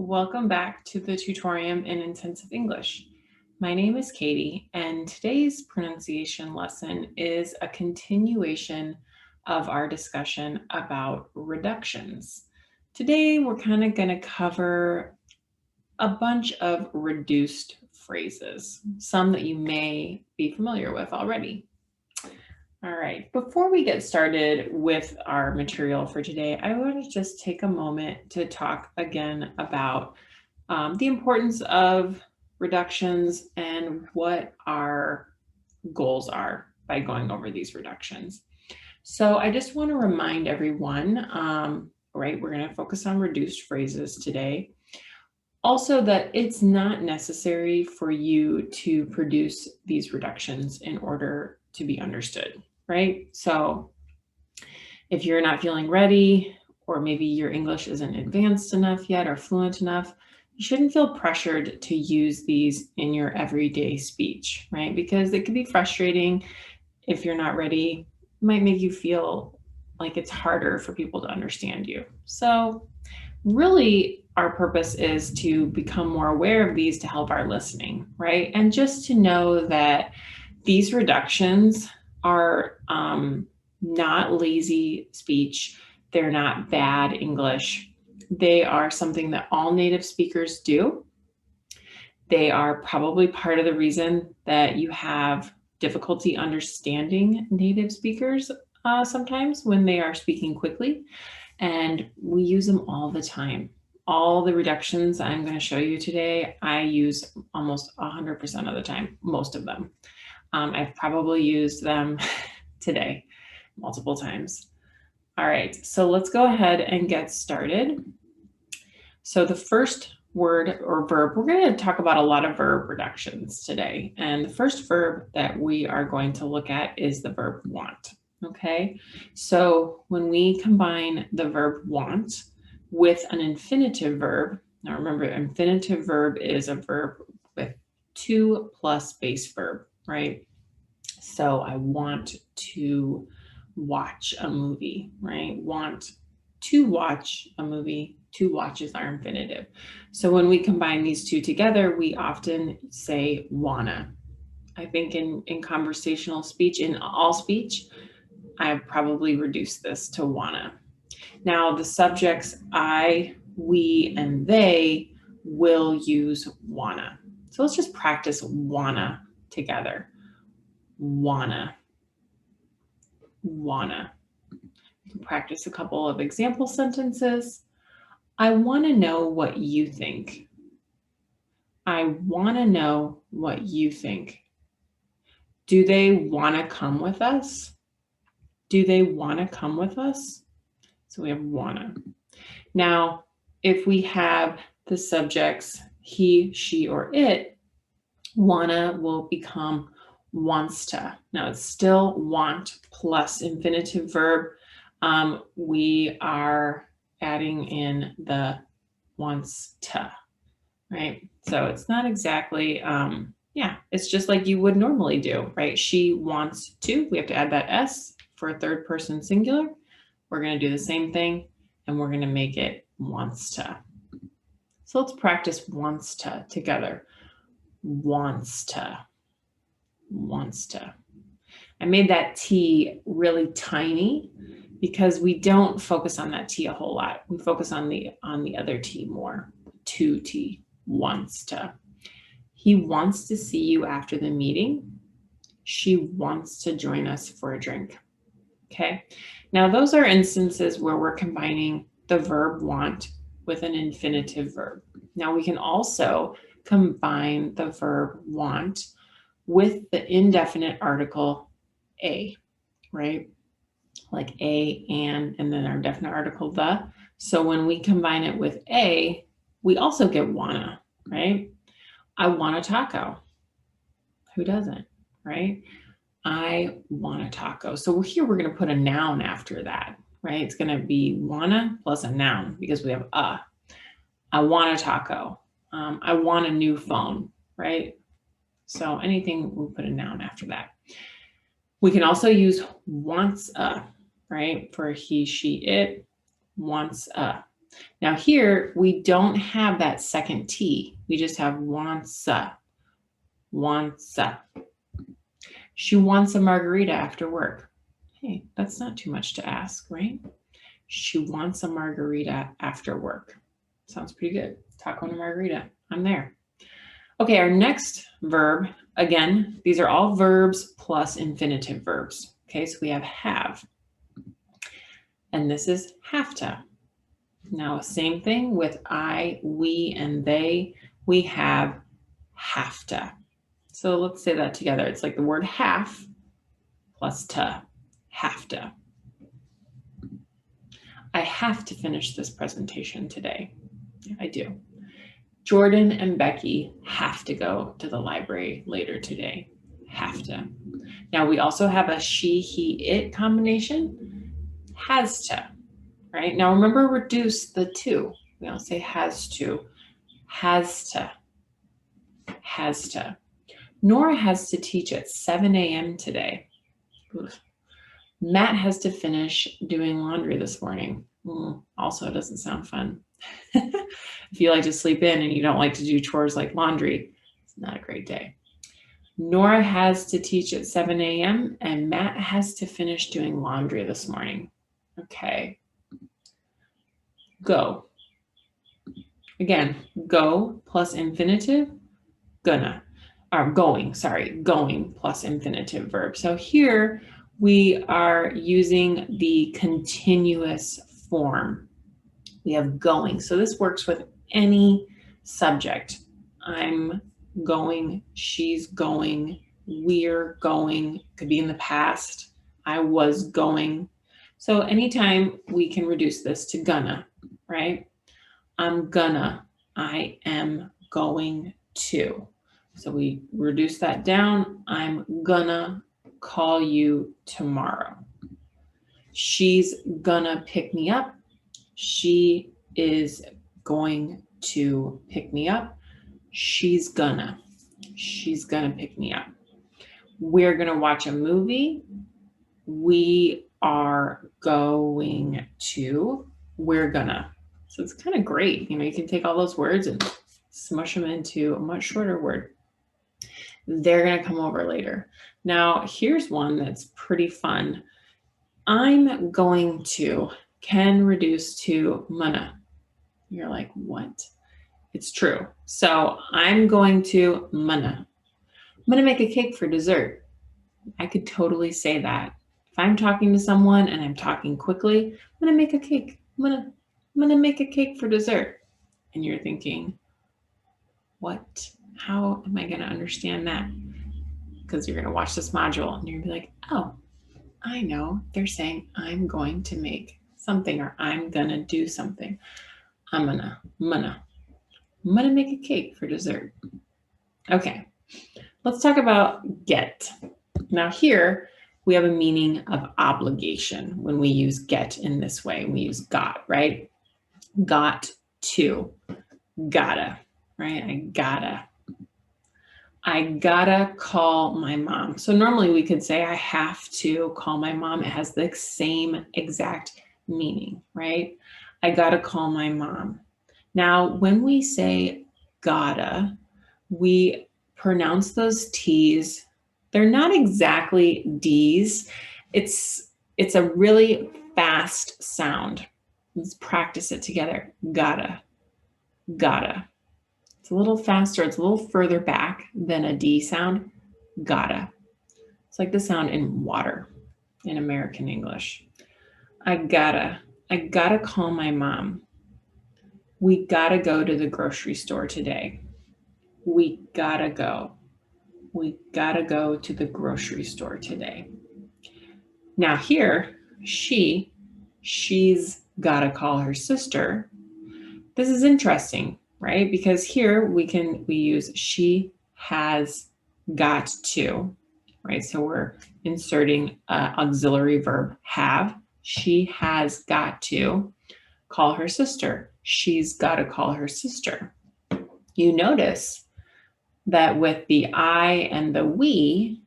Welcome back to the Tutorium in Intensive English. My name is Katie, and today's pronunciation lesson is a continuation of our discussion about reductions. Today, we're kind of going to cover a bunch of reduced phrases, some that you may be familiar with already. All right, before we get started with our material for today, I want to just take a moment to talk again about the importance of reductions and what our goals are by going over these reductions. So I just want to remind everyone, right, we're going to focus on reduced phrases today. Also that it's not necessary for you to produce these reductions in order to be understood. Right? So if you're not feeling ready, or maybe your English isn't advanced enough yet or fluent enough, you shouldn't feel pressured to use these in your everyday speech, right? Because it can be frustrating if you're not ready. It might make you feel like it's harder for people to understand you. So really, our purpose is to become more aware of these to help our listening, right? And just to know that these reductions are not lazy speech. They're not bad English. They are something that all native speakers do. They are probably part of the reason that you have difficulty understanding native speakers sometimes when they are speaking quickly. And we use them all the time. All the reductions I'm going to show you today, I use almost 100% of the time, most of them. I've probably used them today multiple times. All right, so let's go ahead and get started. So the first word or verb, we're going to talk about a lot of verb reductions today. And the first verb that we are going to look at is the verb want. Okay, so when we combine the verb want with an infinitive verb, now remember, infinitive verb is a verb with to plus base verb, right? So I want to watch a movie, right? Want to watch a movie. To watch is our infinitive. So when we combine these two together, we often say wanna. I think in conversational speech, in all speech, I've probably reduced this to wanna. Now the subjects I, we, and they will use wanna. So let's just practice wanna together. Wanna. Practice a couple of example sentences. I want to know what you think. I want to know what you think. Do they want to come with us? Do they want to come with us? So we have wanna. Now, if we have the subjects he, she, or it, wanna will become wants to. Now it's still want plus infinitive verb. We are adding in the wants to, right? So it's not exactly, it's just like you would normally do, right? She wants to, we have to add that S for a third person singular. We're going to do the same thing and we're going to make it wants to. So let's practice wants to together. Wants to. Wants to. I made that T really tiny because we don't focus on that T a whole lot. We focus on the other T more. 2T, wants to. He wants to see you after the meeting. She wants to join us for a drink. Okay, now those are instances where we're combining the verb want with an infinitive verb. Now we can also combine the verb want with the indefinite article a, right? Like a, and then our definite article the. So when we combine it with a, we also get wanna, right? I want a taco. Who doesn't, right? I want a taco. So here we're going to put a noun after that, right? It's going to be wanna plus a noun because we have a. I want a taco. I want a new phone, right? So anything, we'll put a noun after that. We can also use wants a, right? For he, she, it, wants a. Now here, we don't have that second T. We just have wantsa, wantsa. She wants a margarita after work. Hey, that's not too much to ask, right? She wants a margarita after work. Sounds pretty good. Taco and a margarita. I'm there. Okay, our next verb, again, these are all verbs plus infinitive verbs. Okay, so we have. And this is have to. Now, same thing with I, we, and they. We have to. So let's say that together. It's like the word half plus to, have to. I have to finish this presentation today. I do. Jordan and Becky have to go to the library later today. Have to. Now we also have a she, he, it combination. Has to, right? Now remember, reduce the to. We don't say has to. Has to. Has to. Nora has to teach at 7 a.m. today. Oof. Matt has to finish doing laundry this morning. Also doesn't sound fun. If you like to sleep in and you don't like to do chores like laundry, it's not a great day. Nora has to teach at 7 a.m. and Matt has to finish doing laundry this morning. Okay. Go. Again, go plus infinitive, gonna. Or going plus infinitive verb. So here we are using the continuous form. We have going. So this works with any subject. I'm going, she's going, we're going, could be in the past, I was going. So anytime we can reduce this to gonna, right? I'm gonna, I am going to. So we reduce that down. I'm gonna call you tomorrow. She's gonna pick me up. She is going to pick me up. She's gonna pick me up. We're gonna watch a movie. We are going to, we're gonna. So it's kind of great. You know, you can take all those words and smush them into a much shorter word. They're going to come over later. Now, here's one that's pretty fun. I'm going to can reduce to gonna. You're like, what? It's true. So I'm going to gonna make a cake for dessert. I could totally say that. If I'm talking to someone and I'm talking quickly, I'm going to make a cake. I'm going to make a cake for dessert. And you're thinking, what? How am I going to understand that? Because you're going to watch this module and you're going to be like, oh, I know. They're saying I'm going to make something or I'm going to do something. I'm gonna make a cake for dessert. Okay, let's talk about get. Now here we have a meaning of obligation when we use get in this way. We use got, right? Got to, gotta, right? I gotta call my mom. So normally we could say I have to call my mom. It has the same exact meaning, right? I gotta call my mom. Now, when we say gotta, we pronounce those T's. They're not exactly D's. It's a really fast sound. Let's practice it together. Gotta. It's a little faster. It's a little further back than a D sound. Gotta. It's like the sound in water in American English. I gotta call my mom. We gotta go to the grocery store today. We gotta go. We gotta go to the grocery store today. Now here, she's gotta call her sister. This is interesting, right? Because here we use she has got to, right? So we're inserting auxiliary verb have. She has got to call her sister. She's got to call her sister. You notice that with the I and the we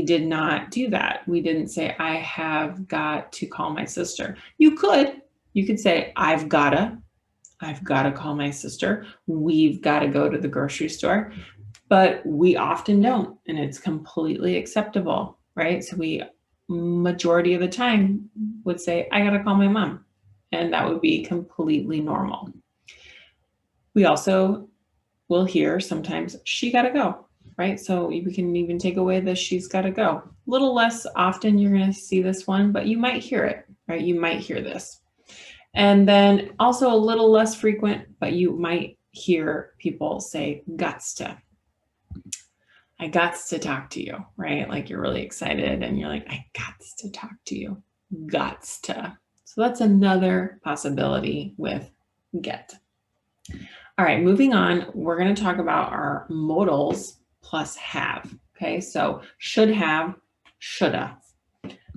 did not do that. We didn't say I have got to call my sister. You could say I've gotta, I've got to call my sister. We've got to go to the grocery store. But we often don't, and it's completely acceptable, right? So we, majority of the time, would say, I got to call my mom. And that would be completely normal. We also will hear sometimes, she got to go, right? So we can even take away the she's got to go. A little less often you're going to see this one, but you might hear it, right? You might hear this. And then also a little less frequent, but you might hear people say guts to. I gots to talk to you, right? Like you're really excited and you're like, I gots to talk to you. Gots to. So that's another possibility with get. All right, moving on, we're going to talk about our modals plus have. Okay, so should have, shoulda.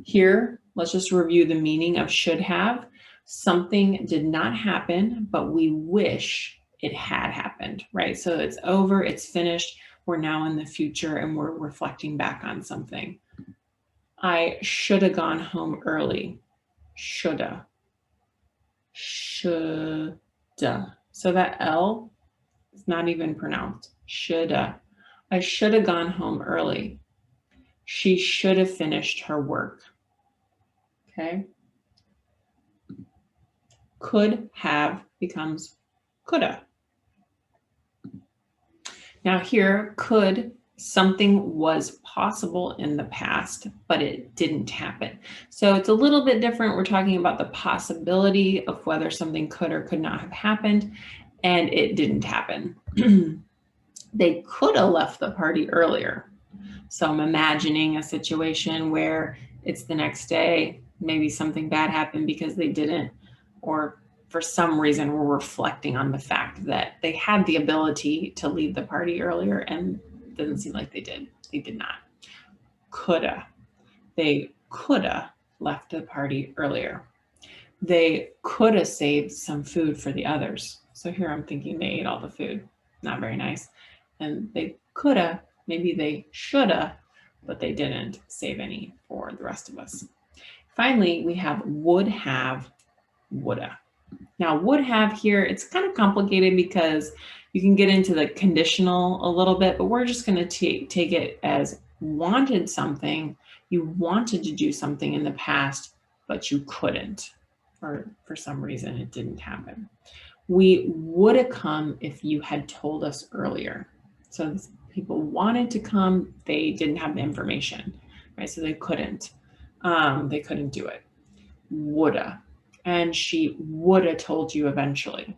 Here, let's just review the meaning of should have. Something did not happen, but we wish it had happened, right? So it's over, it's finished. We're now in the future and we're reflecting back on something. I should have gone home early. Shoulda. Shoulda. So that L is not even pronounced. Shoulda. I should have gone home early. She should have finished her work. Okay. Could have becomes coulda. Now here, could, something was possible in the past, but it didn't happen. So it's a little bit different. We're talking about the possibility of whether something could or could not have happened, and it didn't happen. They could have left the party earlier. So I'm imagining a situation where it's the next day, maybe something bad happened because they didn't, or for some reason we're reflecting on the fact that they had the ability to leave the party earlier and it doesn't seem like they did. They did not. Coulda. They coulda left the party earlier. They coulda saved some food for the others. So here I'm thinking they ate all the food. Not very nice. And they coulda, maybe they shoulda, but they didn't save any for the rest of us. Finally, we have would have, woulda. Now, would have here, it's kind of complicated because you can get into the conditional a little bit, but we're just going to take it as wanted something. You wanted to do something in the past, but you couldn't, or for some reason it didn't happen. We would have come if you had told us earlier. So people wanted to come, they didn't have the information, right? So they couldn't do it. Woulda. And she would have told you eventually.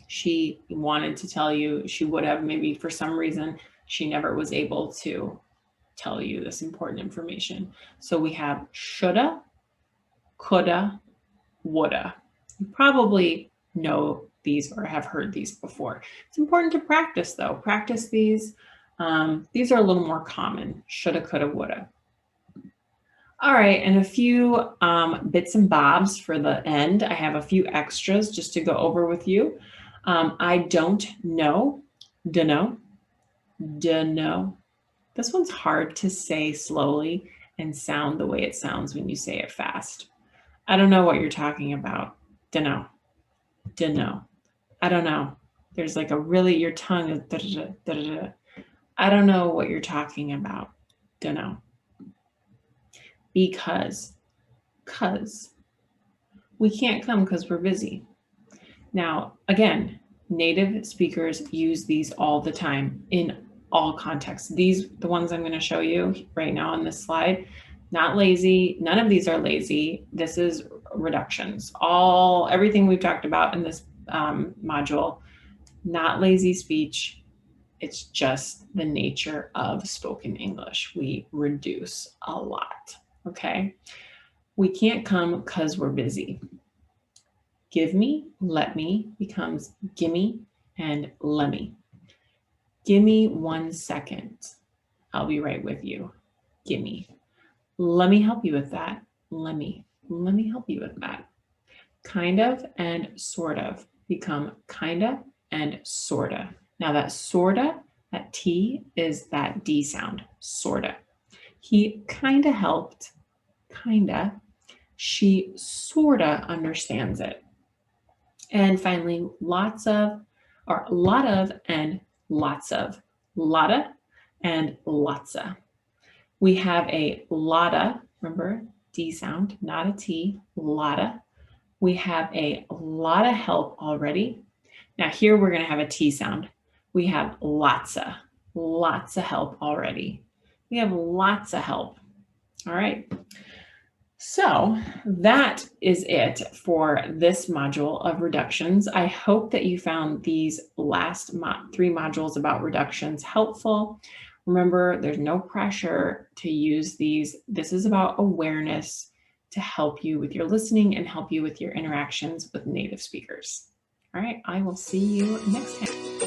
She wanted to tell you, she would have, maybe for some reason, she never was able to tell you this important information. So we have shoulda, coulda, woulda. You probably know these or have heard these before. It's important to practice though. Practice these. These are a little more common. Shoulda, coulda, woulda. All right, and a few bits and bobs for the end. I have a few extras just to go over with you. I don't know, dunno, dunno. This one's hard to say slowly and sound the way it sounds when you say it fast. I don't know what you're talking about. Dunno, dunno. I don't know. There's like a really, your tongue is da-da-da, da-da-da. I don't know what you're talking about. Dunno. Because we can't come because we're busy. Now, again, native speakers use these all the time in all contexts. These, the ones I'm going to show you right now on this slide, not lazy. None of these are lazy. This is reductions. Everything we've talked about in this module, not lazy speech. It's just the nature of spoken English. We reduce a lot, okay? We can't come because we're busy. Give me, let me becomes gimme and lemme. Gimme 1 second. I'll be right with you. Gimme. Let me help you with that. Let me help you with that. Kind of and sort of become kinda and sorta. Now that sorta, that T is that D sound, sorta. He kinda helped, kinda. She sorta understands it. And finally, lots of, or a lot of, and lots of. Lotta and lotsa. We have a lotta, remember, D sound, not a T, lotta. We have a lot of help already. Now here we're going to have a T sound. We have lots of help already. We have lots of help. All right. So that is it for this module of reductions. I hope that you found these last 3 modules about reductions helpful. Remember, there's no pressure to use these. This is about awareness to help you with your listening and help you with your interactions with native speakers. All right, I will see you next time.